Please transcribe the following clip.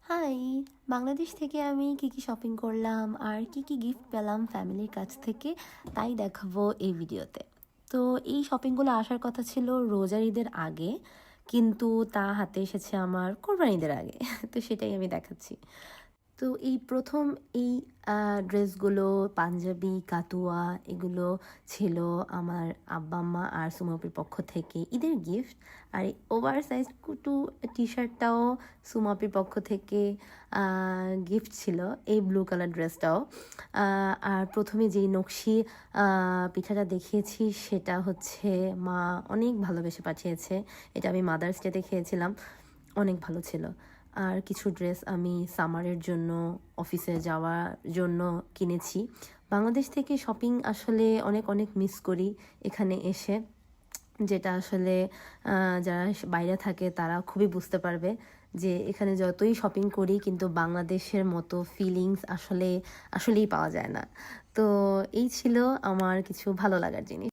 High! Bangladesh থেকে আমি কি শপিং করলাম আর কি গিফট পেলাম ফ্যামিলির কাছ থেকে তাই দেখাবো এই ভিডিওতে। তো এই শপিংগুলো আসার কথা ছিল রোজার ঈদের আগে, কিন্তু তা হাতে এসেছে আমার কোরবানির ঈদের আগে। তো সেটাই আমি দেখাচ্ছি। তো এই প্রথম এই ড্রেসগুলো পাঞ্জাবি কাতুয়া এগুলো ছিল আমার আব্বা আম্মা আর সুমাপির পক্ষ থেকে ঈদের গিফট। আর এই ওভার সাইজ কুটু টি শার্টটাও সুমাপির পক্ষ থেকে গিফট ছিল, এই ব্লু কালার ড্রেসটাও। আর প্রথমে যেই নকশি পিঠাটা দেখিয়েছি সেটা হচ্ছে মা অনেক ভালোবেসে পাঠিয়েছে। এটা আমি মাদার্স ডেতে খেয়েছিলাম, অনেক ভালো ছিল। আর কিছু ড্রেস আমি সামারের জন্য অফিসে যাওয়ার জন্য কিনেছি। বাংলাদেশ থেকে শপিং আসলে অনেক অনেক মিস করি এখানে এসে, যেটা আসলে যারা বাইরে থাকে তারা খুবই বুঝতে পারবে যে এখানে যতই শপিং করি কিন্তু বাংলাদেশের মতো ফিলিংস আসলেই পাওয়া যায় না। তো এই ছিল আমার কিছু ভালো লাগার জিনিস।